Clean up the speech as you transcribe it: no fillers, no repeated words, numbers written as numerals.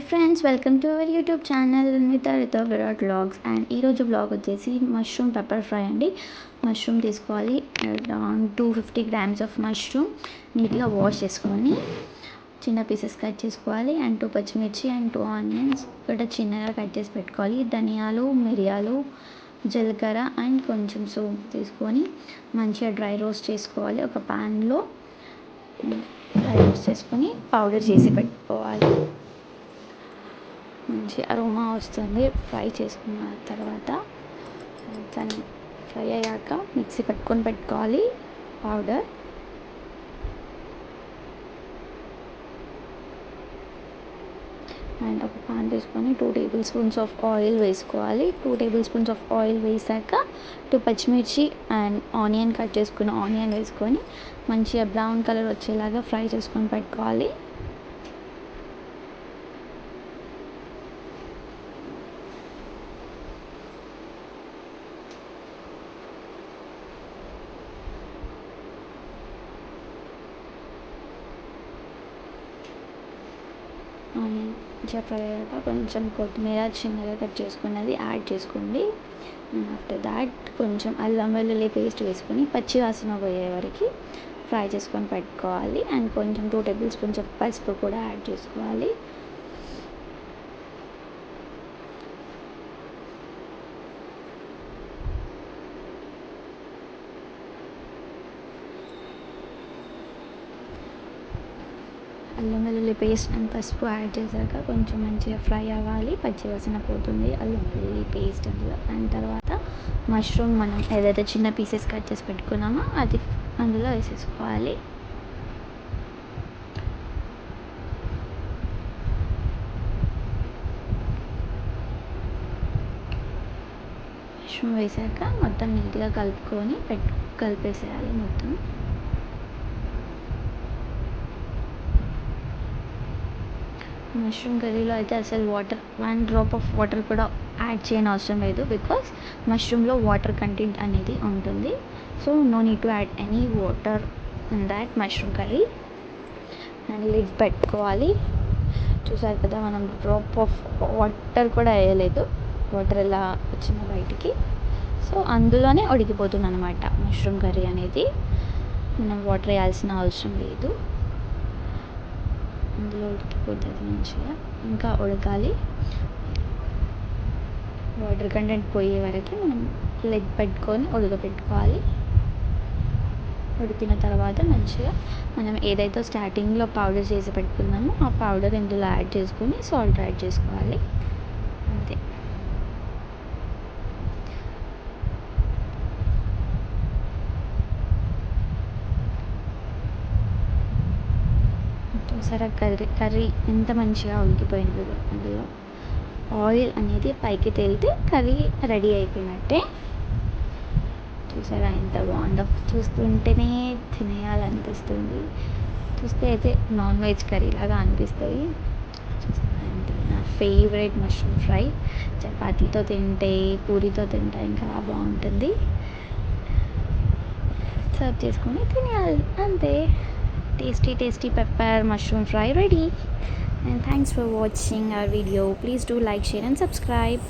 Friends, welcome to our YouTube channel Rita Virat vlogs. And ఈరోజు vlog వచ్చేసి mushroom pepper fry అండి. Mushroom తీసుకోవాలి, around 250 grams of mushroom నీట్గా wash చేసుకొని చిన్న పీసెస్ కట్ చేసుకోవాలి. అండ్ 2 పచ్చిమిర్చి అండ్ 2 ఆనియన్స్ కూడా చిన్నగా కట్ చేసి పెట్టుకోవాలి. ధనియాలు, మిరియాలు, జీలకర్ర అండ్ కొంచెం సోంపు తీసుకొని మంచిగా డ్రై రోస్ట్ చేసుకోవాలి. ఒక ప్యాన్లో డ్రై రోస్ట్ చేసుకొని పౌడర్ చేసి పెట్టుకోవాలి. మంచి అరోమా వస్తుంది. ఫ్రై చేసుకున్న తర్వాత దాన్ని ఫ్రై అయ్యాక మిక్సీ పెట్టుకోవాలి పౌడర్. అండ్ ఒక పాన్ తీసుకొని 2 టేబుల్ స్పూన్స్ ఆఫ్ ఆయిల్ వేసుకోవాలి. 2 టేబుల్ స్పూన్స్ ఆఫ్ ఆయిల్ వేసాక 2 పచ్చిమిర్చి అండ్ ఆనియన్ కట్ చేసుకున్న ఆనియన్ వేసుకొని మంచిగా బ్రౌన్ కలర్ వచ్చేలాగా ఫ్రై చేసుకొని పెట్టుకోవాలి. మంచిగా ఫ్రై అయ్యాక కొంచెం కొత్తిమీర చిన్నగా కట్ చేసుకున్నది యాడ్ చేసుకోండి. ఆఫ్టర్ దాట్ కొంచెం అల్లం వెల్లుల్లి పేస్ట్ వేసుకొని పచ్చి వాసన పోయే వరకు ఫ్రై చేసుకొని పెట్టుకోవాలి. అండ్ కొంచెం 2 టేబుల్ స్పూన్స్ ఆఫ్ పసుపు కూడా యాడ్ చేసుకోవాలి. అల్లం వెల్లుల్లి పేస్ట్ అండ్ పసుపు యాడ్ చేశాక కొంచెం మంచిగా ఫ్రై అవ్వాలి. పచ్చి వాసన పోతుంది అల్లం వెల్లుల్లి పేస్ట్ అందులో. అండ్ తర్వాత మష్రూమ్ మనం ఏదైతే చిన్న పీసెస్ కట్ చేసి పెట్టుకున్నామో అది అందులో వేసేసుకోవాలి. మష్రూమ్ వేసాక మొత్తం నీట్గా కలుపుకొని కలిపేసేయాలి మొత్తం. మష్రూమ్ కర్రీలో అయితే అసలు 1 డ్రాప్ ఆఫ్ వాటర్ కూడా యాడ్ చేయని అవసరం లేదు, బికాస్ మష్రూమ్లో వాటర్ కంటెంట్ అనేది ఉంటుంది. So no need to add any water in that mushroom curry. And lid పెట్టుకోవాలి. చూసారు కదా, మనం డ్రాప్ ఆఫ్ వాటర్ కూడా వేయలేదు. వాటర్ ఎలా వచ్చిన బయటికి, సో అందులోనే ఉడికిపోతుంది అనమాట మష్రూమ్ కర్రీ అనేది. మనం వాటర్ వేయాల్సిన అవసరం లేదు, అందులో ఉడికిపోతుంది మంచిగా. ఇంకా ఉడకాలి. వాటర్ కంటెంట్ పోయే వరకు మనం లిడ్ పెట్టుకొని ఉడకపెట్టుకోవాలి. ఉడికిన తర్వాత మంచిగా మనం ఏదైతే స్టార్టింగ్లో పౌడర్ చేసి పెట్టుకున్నామో ఆ పౌడర్ ఇందులో యాడ్ చేసుకొని సాల్ట్ యాడ్ చేసుకోవాలి. అంతే. చూసారా కర్రీ ఎంత మంచిగా ఉడికిపోయిందో. అందులో ఆయిల్ అనేది పైకి తేలితే కర్రీ రెడీ అయిపోయినట్టే. చూసారా ఎంత బాగుందో, చూస్తుంటేనే తినేయాలనిపిస్తుంది. చూస్తే అయితే నాన్ వెజ్ కర్రీ లాగా అనిపిస్తుంది. నా ఫేవరెట్ మష్రూమ్ ఫ్రై. చపాతీతో తింటే, పూరితో తింటే ఇంకా బాగుంటుంది. సర్వ్ చేసుకొని తినేయాలి అంతే. Tasty pepper mushroom fry ready. And thanks for watching our video. Please do like, share and subscribe.